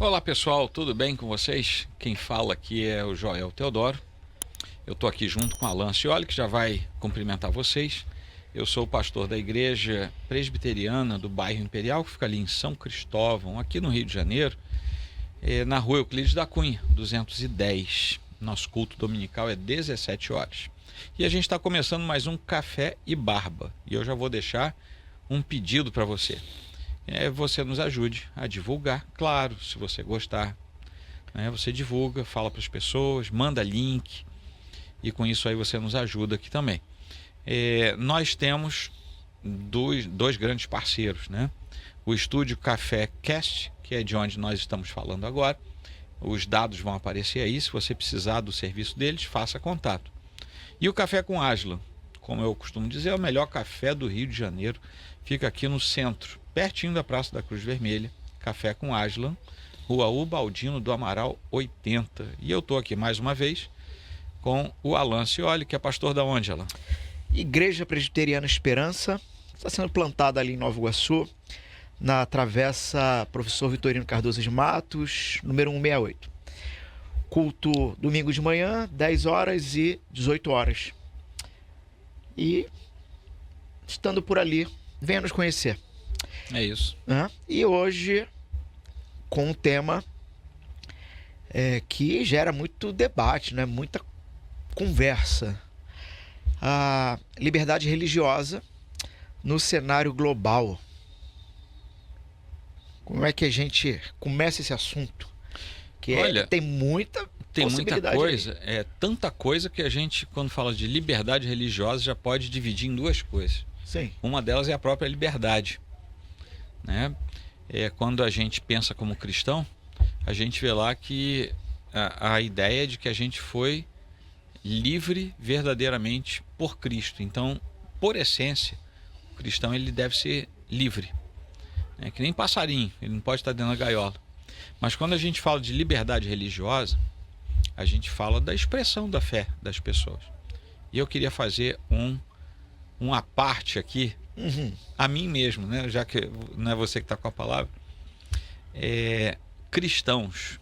Olá pessoal, tudo bem com vocês? Quem fala aqui é o Joel Teodoro. Eu estou aqui junto com Alan Cioli, que já vai cumprimentar vocês. Eu sou o pastor da igreja presbiteriana do bairro Imperial, que fica ali em São Cristóvão, aqui no Rio de Janeiro, na rua Euclides da Cunha, 210. Nosso culto dominical é 17 horas. E a gente está começando mais um Café e Barba. E eu já vou deixar um pedido para você. Você nos ajude a divulgar, claro, se você gostar, você divulga, fala para as pessoas, manda link, e com isso aí você nos ajuda aqui também. Nós temos dois grandes parceiros, o estúdio Café Cast, que é de onde nós estamos falando agora. Os dados vão aparecer aí, se você precisar do serviço deles, faça contato. E o Café com Aslan, como eu costumo dizer, é o melhor café do Rio de Janeiro, fica aqui no centro, pertinho da Praça da Cruz Vermelha. Café com Aslan, Rua Ubaldino do Amaral 80. E eu estou aqui mais uma vez com o Alan Cioli, que é pastor da onde, Alan? Igreja Presbiteriana Esperança, está sendo plantada ali em Nova Iguaçu, na Travessa Professor Vitorino Cardoso de Matos, número 168. Culto domingo de manhã, 10 horas e 18 horas. E estando por ali, venha nos conhecer. É isso. E hoje, com um tema que gera muito debate, muita conversa. A liberdade religiosa no cenário global. Como é que a gente começa esse assunto? Olha, tem muita coisa, tanta coisa que a gente, quando fala de liberdade religiosa, já pode dividir em duas coisas. Sim. Uma delas é a própria liberdade. Quando a gente pensa como cristão, a gente vê lá que a ideia é de que a gente foi livre verdadeiramente por Cristo. Então, por essência, o cristão ele deve ser livre. Que nem passarinho, ele não pode estar dentro da gaiola. Mas quando a gente fala de liberdade religiosa, a gente fala da expressão da fé das pessoas. E eu queria fazer uma parte aqui, a mim mesmo, já que não é você que está com a palavra. Cristãos,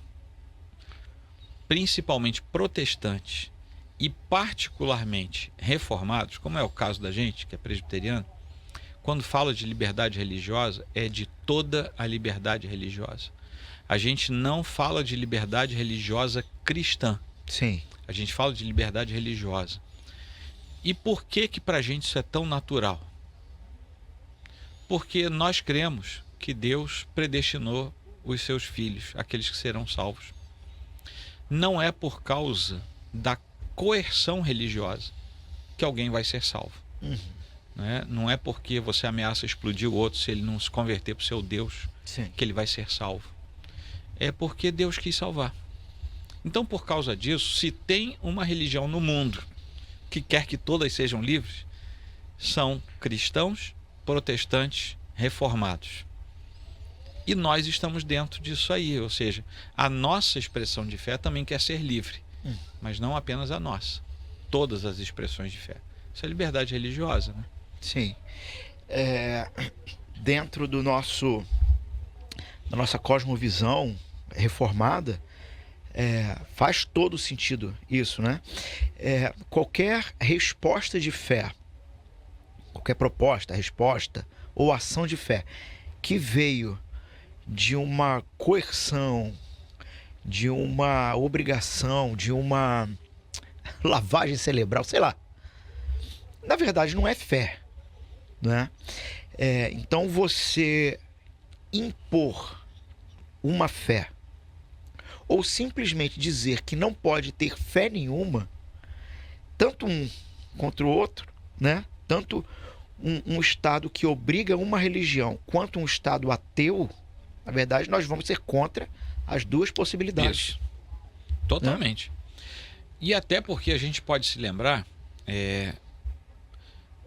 principalmente protestantes e particularmente reformados, como é o caso da gente, que é presbiteriano, quando fala de liberdade religiosa, é de toda a liberdade religiosa. A gente não fala de liberdade religiosa cristã. Sim. A gente fala de liberdade religiosa. E por que para a gente isso é tão natural? Porque nós cremos que Deus predestinou os seus filhos, aqueles que serão salvos. Não é por causa da coerção religiosa que alguém vai ser salvo. Não é porque você ameaça explodir o outro se ele não se converter para o seu Deus, Sim, que ele vai ser salvo. É porque Deus quis salvar. Então, por causa disso, se tem uma religião no mundo que quer que todas sejam livres, são cristãos, protestantes, reformados. E nós estamos dentro disso aí, ou seja, a nossa expressão de fé também quer ser livre, mas não apenas a nossa, todas as expressões de fé. Isso é liberdade religiosa, Sim. Dentro da nossa cosmovisão reformada, faz todo sentido isso, qualquer resposta de fé, qualquer proposta, resposta ou ação de fé que veio de uma coerção, de uma obrigação, de uma lavagem cerebral, sei lá, na verdade não é fé, então você impor uma fé ou simplesmente dizer que não pode ter fé nenhuma, tanto um contra o outro, tanto um Estado que obriga uma religião quanto um Estado ateu, na verdade nós vamos ser contra as duas possibilidades. Isso. Totalmente. E até porque a gente pode se lembrar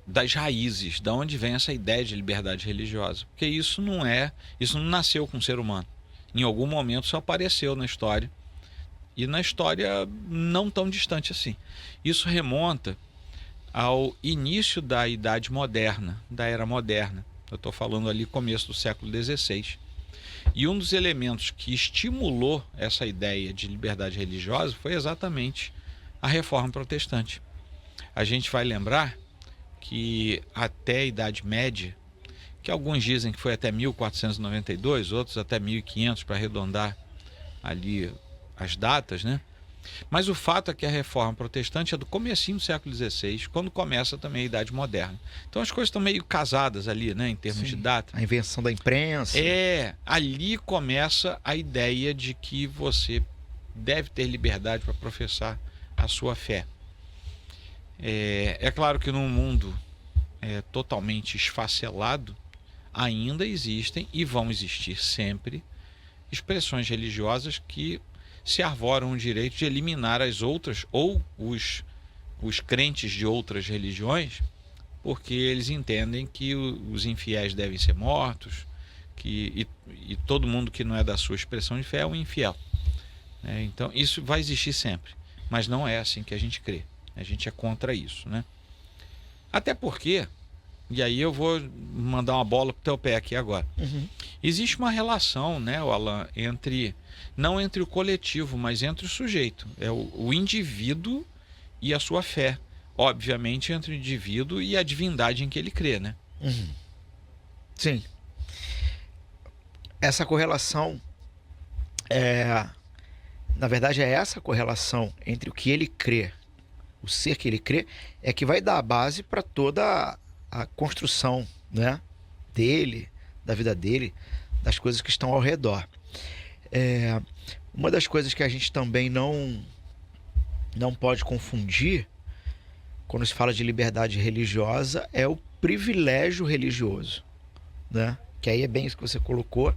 das raízes, de onde vem essa ideia de liberdade religiosa. Porque isso não nasceu com o ser humano. Em algum momento isso apareceu na história. E na história não tão distante assim. Isso remonta ao início da Idade Moderna, da Era Moderna. Eu estou falando ali começo do século XVI. E um dos elementos que estimulou essa ideia de liberdade religiosa foi exatamente a Reforma Protestante. A gente vai lembrar que até a Idade Média, que alguns dizem que foi até 1492, outros até 1500 para arredondar ali as datas, né? Mas o fato é que a Reforma Protestante é do comecinho do século XVI, quando começa também a Idade Moderna. Então as coisas estão meio casadas ali, né, em termos de data. A invenção da imprensa. Ali começa a ideia de que você deve ter liberdade para professar a sua fé. É claro que num mundo totalmente esfacelado, ainda existem e vão existir sempre expressões religiosas que se arvoram o direito de eliminar as outras ou os crentes de outras religiões, porque eles entendem que os infiéis devem ser mortos, e todo mundo que não é da sua expressão de fé é um infiel. Então isso vai existir sempre, mas não é assim que a gente crê. A gente é contra isso, né? Até porque, e aí eu vou mandar uma bola pro teu pé aqui agora. Existe uma relação, né, Alan, não entre o coletivo, mas entre o sujeito. É o indivíduo e a sua fé. Obviamente, entre o indivíduo e a divindade em que ele crê, né? Sim. Essa correlação na verdade, é essa correlação entre o que ele crê, o ser que ele crê, é que vai dar a base para toda a construção, né, dele, da vida dele, das coisas que estão ao redor. Uma das coisas que a gente também não pode confundir quando se fala de liberdade religiosa é o privilégio religioso, né? Que aí é bem isso que você colocou,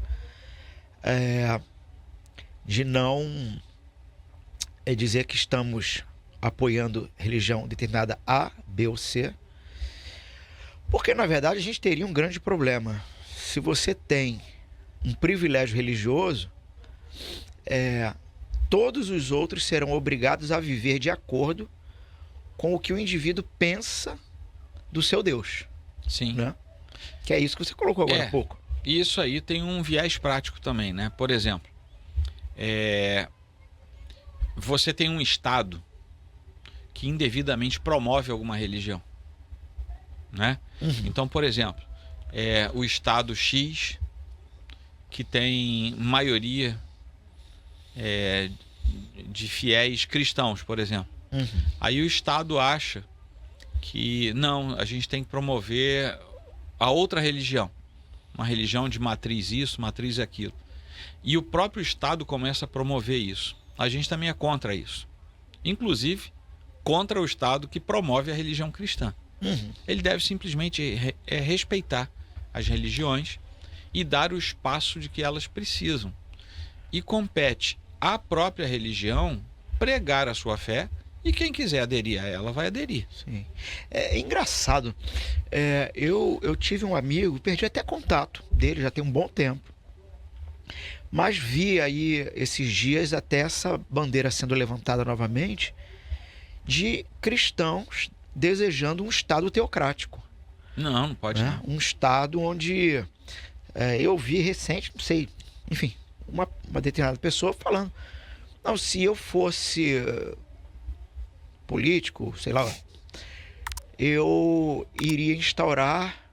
de não dizer que estamos apoiando religião determinada A, B ou C, porque na verdade a gente teria um grande problema. Se você tem um privilégio religioso, todos os outros serão obrigados a viver de acordo com o que o indivíduo pensa do seu Deus. Sim. Né? Que é isso que você colocou agora há pouco. E isso aí tem um viés prático também, né? Por exemplo, você tem um Estado que indevidamente promove alguma religião, né? Então, por exemplo, o Estado X, que tem maioria de fiéis cristãos, por exemplo. Aí o Estado acha que não, a gente tem que promover a outra religião, uma religião de matriz isso, matriz aquilo. E o próprio Estado começa a promover isso. A gente também é contra isso. Inclusive, contra o Estado que promove a religião cristã. Ele deve simplesmente respeitar as religiões e dar o espaço de que elas precisam. E compete à própria religião pregar a sua fé, e quem quiser aderir a ela vai aderir. Sim. É engraçado. Eu tive um amigo, perdi até contato dele, já tem um bom tempo. Mas vi aí esses dias até essa bandeira sendo levantada novamente de cristãos desejando um Estado teocrático. Não pode não. Um Estado onde eu vi recente, não sei, enfim, uma determinada pessoa falando, não, se eu fosse político, sei lá, eu iria instaurar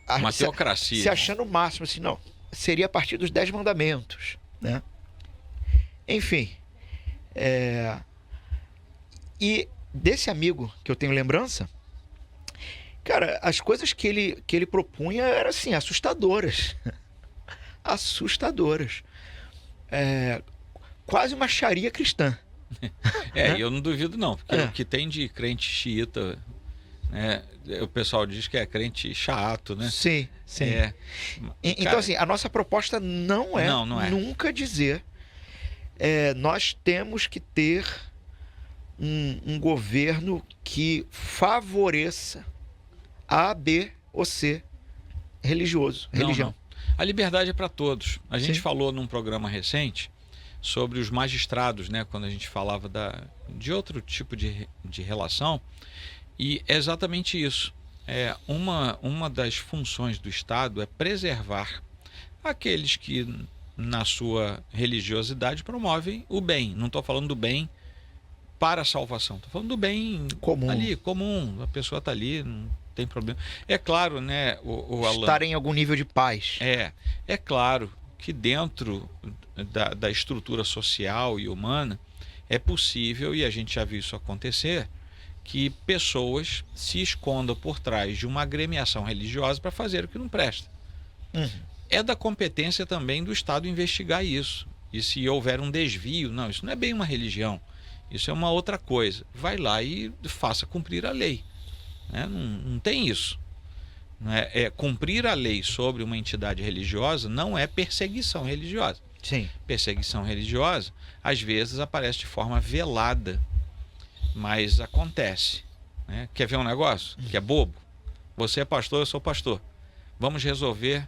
uma teocracia. Se achando o máximo, assim, não, seria a partir dos 10 mandamentos, né? Enfim, e desse amigo que eu tenho lembrança, cara, as coisas que ele propunha eram assim, assustadoras. Assustadoras. Quase uma sharia cristã. Eu não duvido não, porque o que tem de crente xiita, né, o pessoal diz que é crente chato, né? Sim. Então, cara, assim, a nossa proposta não é nunca dizer nós temos que ter um governo que favoreça A, B ou C religião. Não. A liberdade é para todos. A gente Sim. falou num programa recente sobre os magistrados, né, quando a gente falava de outro tipo de relação, e é exatamente isso. Uma das funções do Estado é preservar aqueles que na sua religiosidade, promovem o bem. Não estou falando do bem para a salvação, estou falando do bem Comum. ali, comum. A pessoa está ali, não tem problema. É claro, né, o Alan, Estar em algum nível de paz. é claro que dentro da estrutura social e humana é possível, e a gente já viu isso acontecer, que pessoas se escondam por trás de uma agremiação religiosa para fazer o que não presta. É da competência também do Estado investigar isso. E se houver um desvio, não, isso não é bem uma religião, isso é uma outra coisa. Vai lá e faça cumprir a lei. Né? Não tem isso. Não é cumprir a lei sobre uma entidade religiosa não é perseguição religiosa. Sim. Perseguição religiosa, às vezes, aparece de forma velada, mas acontece. Né? Quer ver um negócio que é bobo? Você é pastor, eu sou pastor. Vamos resolver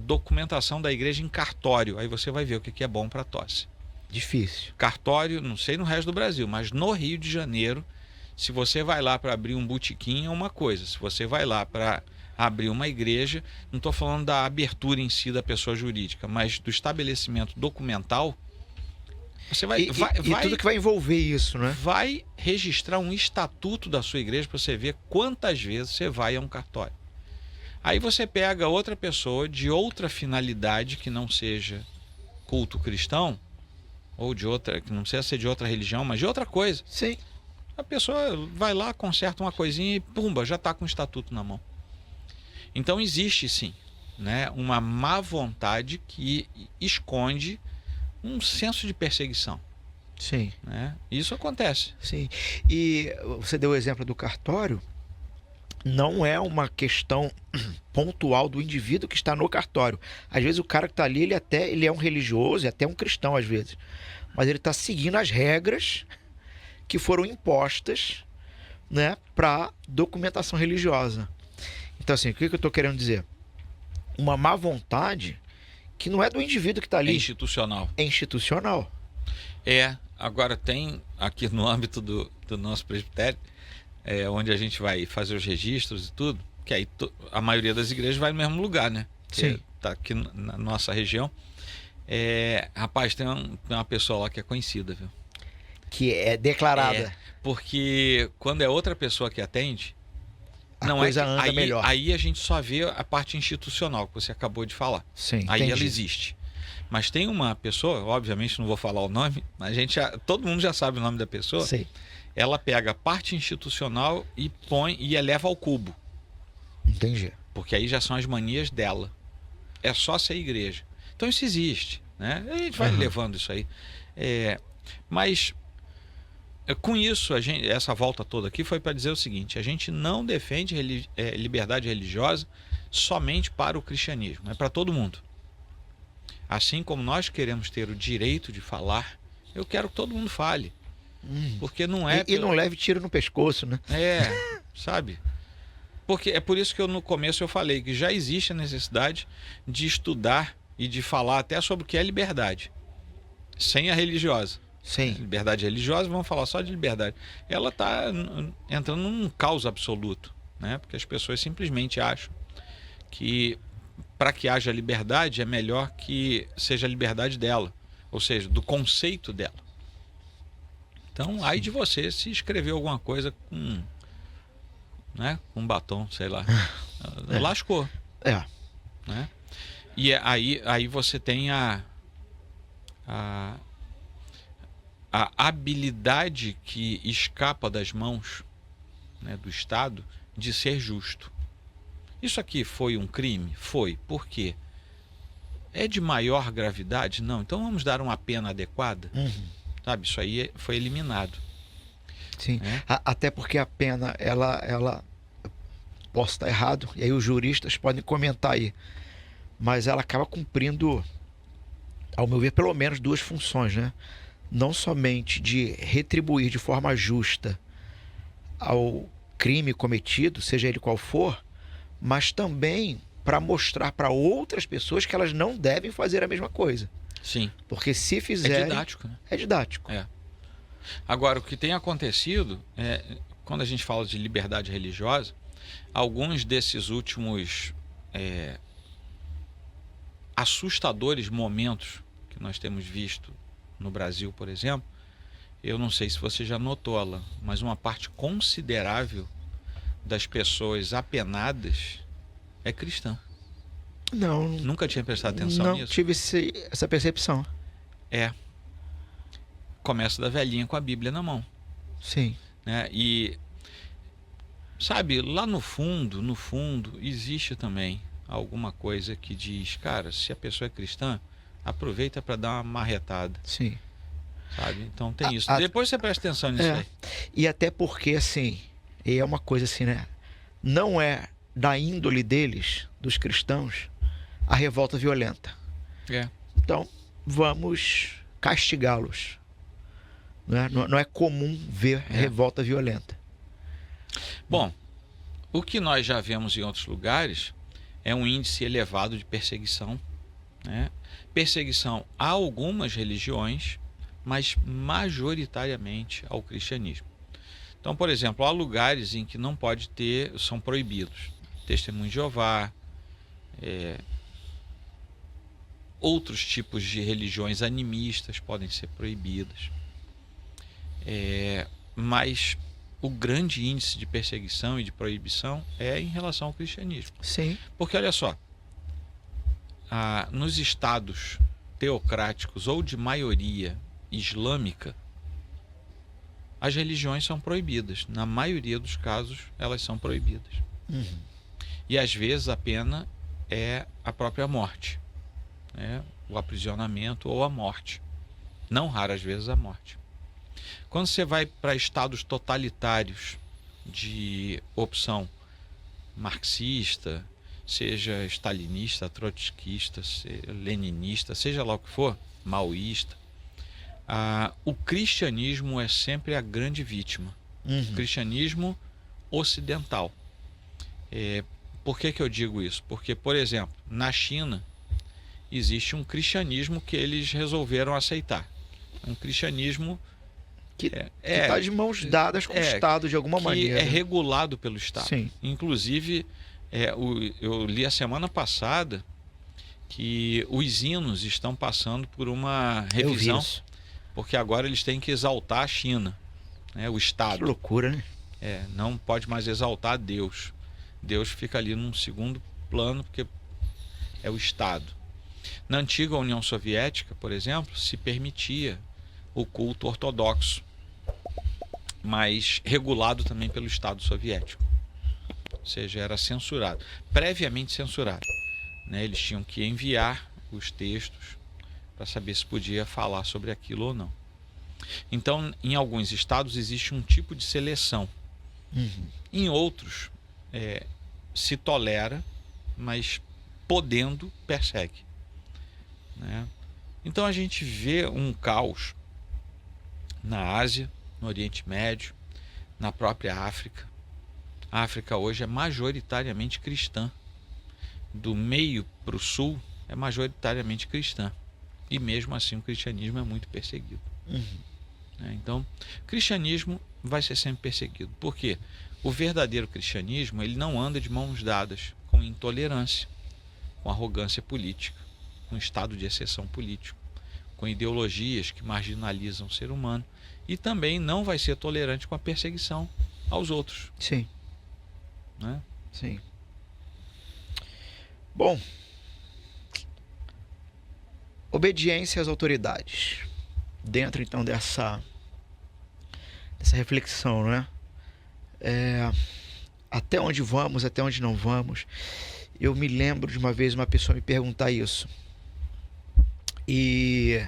documentação da igreja em cartório. Aí você vai ver o que é bom para tosse. Difícil. Cartório, não sei no resto do Brasil, mas no Rio de Janeiro, se você vai lá para abrir um botequim é uma coisa. Se você vai lá para abrir uma igreja, não estou falando da abertura em si da pessoa jurídica, mas do estabelecimento documental, você vai tudo que vai envolver isso, né? vai registrar um estatuto da sua igreja para você ver quantas vezes você vai a um cartório. Aí você pega outra pessoa de outra finalidade que não seja culto cristão, ou de outra, que não precisa ser de outra religião, mas de outra coisa. Sim. A pessoa vai lá, conserta uma coisinha e pumba, já está com o estatuto na mão. Então existe sim, né, uma má vontade que esconde um senso de perseguição. Sim. Né? Isso acontece. Sim. E você deu o exemplo do cartório. Não é uma questão pontual do indivíduo que está no cartório. Às vezes o cara que está ali, ele é um religioso, até um cristão às vezes. Mas ele está seguindo as regras que foram impostas, né, para documentação religiosa. Então assim, o que eu estou querendo dizer? Uma má vontade que não é do indivíduo que está ali. É institucional. É institucional. Agora tem aqui no âmbito do nosso presbitério, onde a gente vai fazer os registros e tudo, que aí a maioria das igrejas vai no mesmo lugar, né? Sim. Tá aqui na nossa região. Rapaz, tem uma pessoa lá que é conhecida, viu? Que é declarada. Porque quando é outra pessoa que atende, A coisa anda aí, melhor. Aí a gente só vê a parte institucional que você acabou de falar. Sim, aí entendi. ela existe. Mas tem uma pessoa, obviamente não vou falar o nome, mas todo mundo já sabe o nome da pessoa. Sim. Ela pega a parte institucional e põe e eleva ao cubo. Entendi. Porque aí já são as manias dela. É só ser igreja. Então isso existe, né? A gente vai levando isso aí. Mas com isso, essa volta toda aqui foi para dizer o seguinte: a gente não defende liberdade religiosa somente para o cristianismo, é para todo mundo. Assim como nós queremos ter o direito de falar, eu quero que todo mundo fale. Porque não é... E não leve tiro no pescoço, né? Sabe? Porque é por isso que no começo eu falei que já existe a necessidade de estudar e de falar até sobre o que é liberdade, sem a religiosa. Sim. Liberdade religiosa, vamos falar só de liberdade. Ela está entrando num caos absoluto, né? Porque as pessoas simplesmente acham que para que haja liberdade é melhor que seja a liberdade dela, ou seja, do conceito dela. Então, aí de você se escrever alguma coisa com batom, sei lá. Lascou. Né? E aí você tem a habilidade que escapa das mãos, né, do Estado de ser justo. Isso aqui foi um crime? Foi. Por quê? É de maior gravidade? Não. Então vamos dar uma pena adequada? Sabe, isso aí foi eliminado. Sim. Até porque a pena, ela posso estar errado, e aí os juristas podem comentar aí, mas ela acaba cumprindo, ao meu ver, pelo menos duas funções, né? Não somente de retribuir de forma justa ao crime cometido, seja ele qual for, mas também para mostrar para outras pessoas que elas não devem fazer a mesma coisa. Sim. Porque se fizerem... É didático, né? É didático. Agora, o que tem acontecido, quando a gente fala de liberdade religiosa, alguns desses últimos assustadores momentos que nós temos visto no Brasil, por exemplo, eu não sei se você já notou, Alan, mas uma parte considerável das pessoas apenadas é cristã. Não, Nunca tinha prestado atenção não nisso? tive essa percepção. É. Começa da velhinha com a Bíblia na mão, Sim. né? E, sabe, lá no fundo, existe também alguma coisa que diz, cara, se a pessoa é cristã, aproveita para dar uma marretada, Sim. sabe? Então tem isso. A- Depois você presta atenção nisso aí. E até porque, assim, e é uma coisa assim, né? Não é da índole deles, dos cristãos, a revolta violenta. É. Então, vamos castigá-los. Não é comum ver revolta violenta. Bom, o que nós já vemos em outros lugares é um índice elevado de perseguição, né? Perseguição a algumas religiões, mas majoritariamente ao cristianismo. Então, por exemplo, há lugares em que não pode ter, são proibidos. Testemunho de Jeová, outros tipos de religiões animistas podem ser proibidas. Mas o grande índice de perseguição e de proibição é em relação ao cristianismo. Sim. Porque, olha só, nos estados teocráticos ou de maioria islâmica, as religiões são proibidas. Na maioria dos casos, elas são proibidas. Uhum. E às vezes a pena é a própria morte, né? O aprisionamento ou a morte. Não raras vezes a morte. Quando você vai para estados totalitários de opção marxista, seja stalinista, trotskista, leninista, seja lá o que for, maoísta, o cristianismo é sempre a grande vítima. Uhum. O cristianismo ocidental. Por que eu digo isso? Porque, por exemplo, na China existe um cristianismo que eles resolveram aceitar. Um cristianismo que está de mãos dadas com o Estado de alguma maneira. Que é regulado pelo Estado. Sim. Inclusive, eu li a semana passada que os hinos estão passando por uma revisão, porque agora eles têm que exaltar a China, né, o Estado. Que loucura, né? Não pode mais exaltar Deus. Deus fica ali num segundo plano, porque é o Estado. Na antiga União Soviética, por exemplo, se permitia o culto ortodoxo, mas regulado também pelo Estado soviético. Ou seja, era censurado, previamente censurado, né? Eles tinham que enviar os textos para saber se podia falar sobre aquilo ou não. Então, em alguns estados existe um tipo de seleção. Uhum. Em outros, se tolera, mas podendo, persegue, né? Então a gente vê um caos na Ásia, no Oriente Médio, na própria África. A África hoje é majoritariamente cristã. Do meio para o sul é majoritariamente cristã. E mesmo assim o cristianismo é muito perseguido. Uhum. Então, o cristianismo vai ser sempre perseguido. Por quê? O verdadeiro cristianismo, ele não anda de mãos dadas com intolerância, com arrogância política, com estado de exceção político, com ideologias que marginalizam o ser humano, e também não vai ser tolerante com a perseguição aos outros. Sim. Né? Sim. Bom, obediência às autoridades. Dentro, então, dessa reflexão, né? Até onde vamos, até onde não vamos. Eu me lembro de uma vez uma pessoa me perguntar isso. E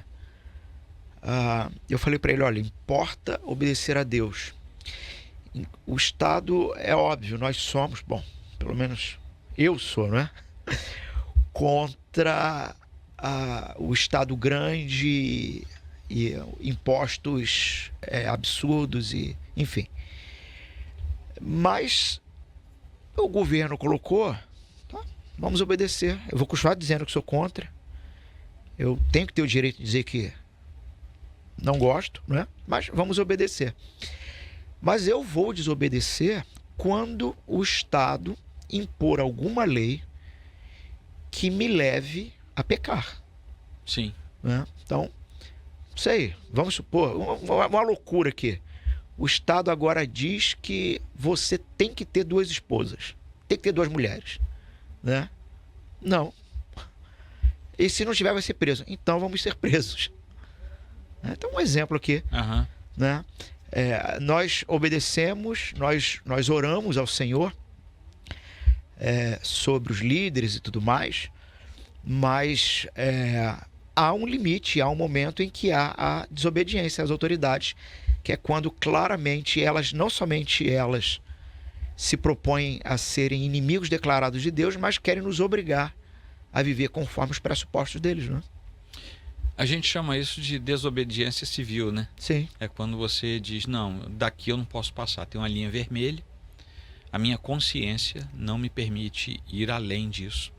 eu falei para ele, olha, importa obedecer a Deus. O Estado é óbvio, nós somos, bom, pelo menos eu sou, né? Contra o Estado grande e impostos absurdos e enfim. Mas o governo colocou, tá, vamos obedecer. Eu vou continuar dizendo que sou contra. Eu tenho que ter o direito de dizer que não gosto, né? Mas vamos obedecer. Mas eu vou desobedecer quando o Estado impor alguma lei que me leve a pecar. Sim. Né? Então, não sei, vamos supor, uma loucura aqui. O Estado agora diz que você tem que ter 2 esposas, tem que ter 2 mulheres, né? Não. E se não tiver, vai ser preso. Então vamos ser presos. Então, um exemplo aqui, Aham. né? Nós obedecemos, nós oramos ao Senhor sobre os líderes e tudo mais, mas há um limite, há um momento em que há a desobediência às autoridades, que é quando claramente elas, não somente elas se propõem a serem inimigos declarados de Deus, mas querem nos obrigar a viver conforme os pressupostos deles, né? A gente chama isso de desobediência civil, né? Sim. É quando você diz, não, daqui eu não posso passar, tem uma linha vermelha, a minha consciência não me permite ir além disso.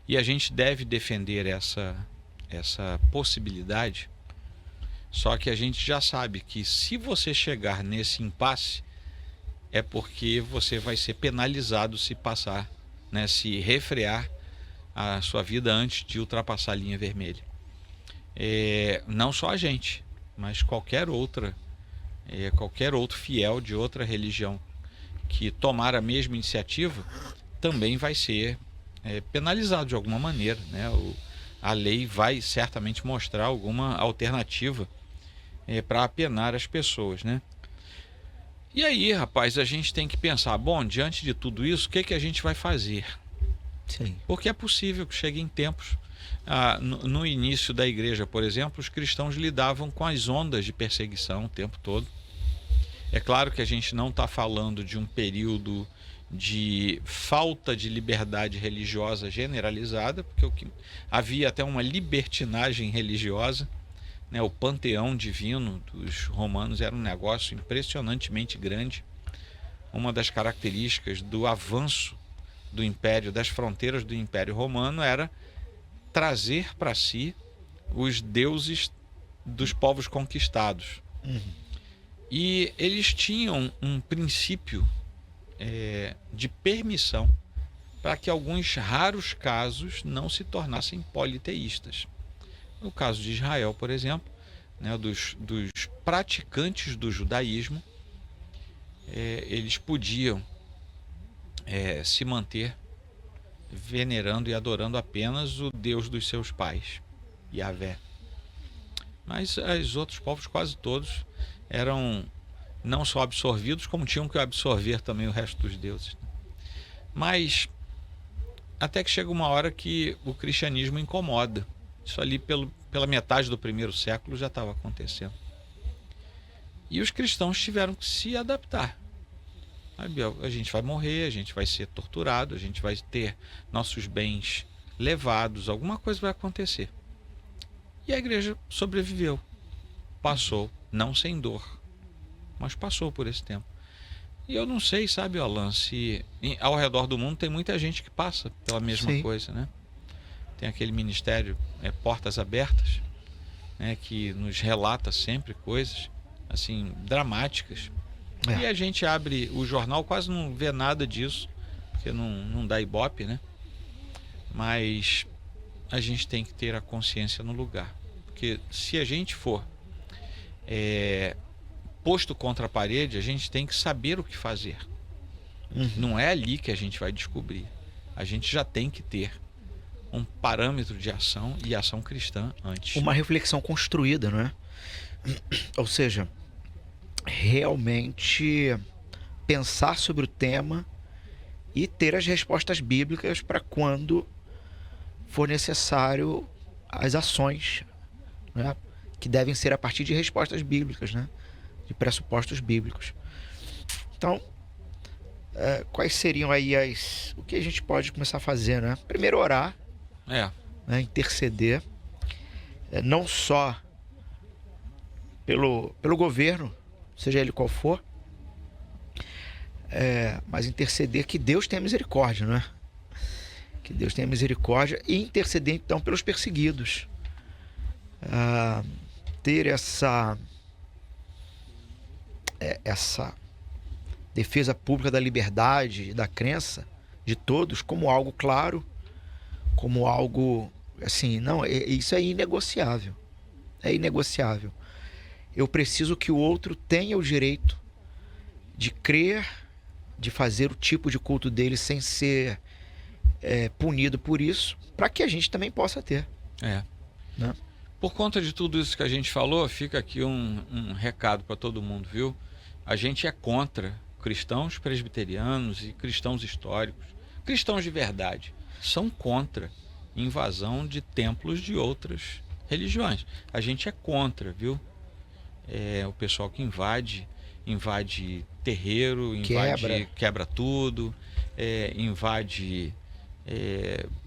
E a gente deve defender essa possibilidade, só que a gente já sabe que se você chegar nesse impasse, é porque você vai ser penalizado se passar, né, se refrear a sua vida antes de ultrapassar a linha vermelha. Não só a gente, mas qualquer outro fiel de outra religião que tomar a mesma iniciativa também vai ser penalizado de alguma maneira, né? A lei vai certamente mostrar alguma alternativa para apenar as pessoas, né? E aí, rapaz, a gente tem que pensar, bom, diante de tudo isso, o que a gente vai fazer? Sim. Porque é possível que cheguem tempos. No início da igreja, por exemplo, os cristãos lidavam com as ondas de perseguição o tempo todo. É claro que a gente não está falando de um período de falta de liberdade religiosa generalizada, porque havia até uma libertinagem religiosa, né? O panteão divino dos romanos era um negócio impressionantemente grande. Uma das características do avanço do império, das fronteiras do Império Romano, era trazer para si os deuses dos povos conquistados. E eles tinham um princípio de permissão para que alguns raros casos não se tornassem politeístas. No caso de Israel, por exemplo, né, dos praticantes do judaísmo, eles podiam se manter venerando e adorando apenas o Deus dos seus pais, Yahvé. Mas os outros povos, quase todos, eram não só absorvidos, como tinham que absorver também o resto dos deuses. Mas até que chega uma hora que o cristianismo incomoda. Isso ali pela metade do primeiro século já estava acontecendo. E os cristãos tiveram que se adaptar. A gente vai morrer, a gente vai ser torturado, a gente vai ter nossos bens levados, alguma coisa vai acontecer. E a igreja sobreviveu. Passou, não sem dor, mas passou por esse tempo. E eu não sei, sabe, Alan, se ao redor do mundo tem muita gente que passa pela mesma Sim. coisa, né? Tem aquele ministério Portas Abertas, né, que nos relata sempre coisas assim dramáticas. E a gente abre o jornal, quase não vê nada disso, porque não dá ibope, né? Mas a gente tem que ter a consciência no lugar. Porque se a gente for posto contra a parede, a gente tem que saber o que fazer. Não é ali que a gente vai descobrir. A gente já tem que ter um parâmetro de ação e ação cristã antes. Uma reflexão construída, não é? Ou seja, realmente pensar sobre o tema e ter as respostas bíblicas para quando for necessário as ações, né? Que devem ser a partir de respostas bíblicas, né? De pressupostos bíblicos. Então, quais seriam aí o que a gente pode começar a fazer, né? Primeiro, orar, né? Interceder, não só pelo governo, seja ele qual for, mas interceder que Deus tenha misericórdia, né? Que Deus tenha misericórdia e interceder então pelos perseguidos. Ter essa defesa pública da liberdade e da crença de todos como algo claro, como algo Assim, não, isso é inegociável. É inegociável. Eu preciso que o outro tenha o direito de crer, de fazer o tipo de culto dele sem ser punido por isso, para que a gente também possa ter. Né? Por conta de tudo isso que a gente falou, fica aqui um recado para todo mundo, viu? A gente é contra cristãos presbiterianos e cristãos históricos, cristãos de verdade, são contra invasão de templos de outras religiões. A gente é contra, viu? O pessoal que invade terreiro, quebra tudo, invade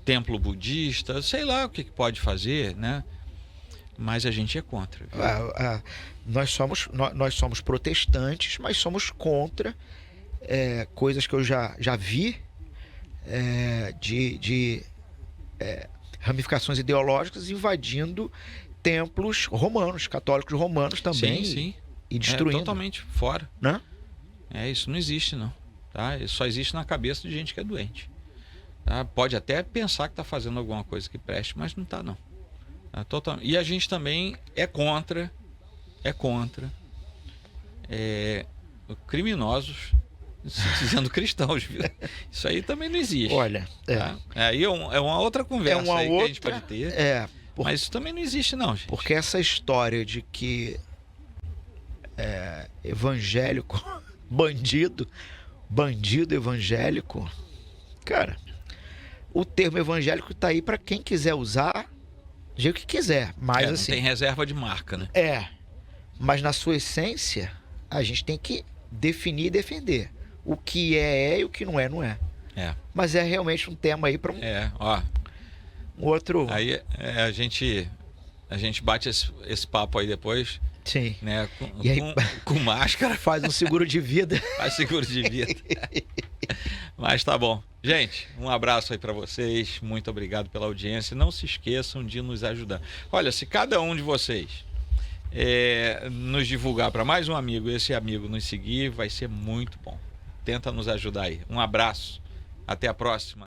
templo budista, sei lá o que pode fazer, né? Mas a gente é contra. Nós somos protestantes, mas somos contra coisas que eu já vi de ramificações ideológicas invadindo templos romanos, católicos romanos também. Sim. E destruindo. Totalmente fora. Né? Isso não existe, não. Tá? Isso só existe na cabeça de gente que é doente. Tá? Pode até pensar que está fazendo alguma coisa que preste, mas não está, não. Tá? E a gente também é contra criminosos se dizendo cristãos, viu? Isso aí também não existe. Olha, tá? Aí é uma outra conversa que a gente pode ter. Mas isso também não existe, não, gente. Porque essa história de que evangélico, bandido evangélico, cara, o termo evangélico tá aí para quem quiser usar, diga o que quiser, mas não assim, tem reserva de marca, né? Mas na sua essência, a gente tem que definir e defender. O que é e o que não é, não é. Mas é realmente um tema aí para um outro. Aí a gente bate esse papo aí depois. Sim. Né? E aí, com máscara. Faz um seguro de vida. Faz seguro de vida. Mas tá bom. Gente, um abraço aí para vocês. Muito obrigado pela audiência. Não se esqueçam de nos ajudar. Olha, se cada um de vocês nos divulgar para mais um amigo, esse amigo nos seguir, vai ser muito bom. Tenta nos ajudar aí. Um abraço. Até a próxima.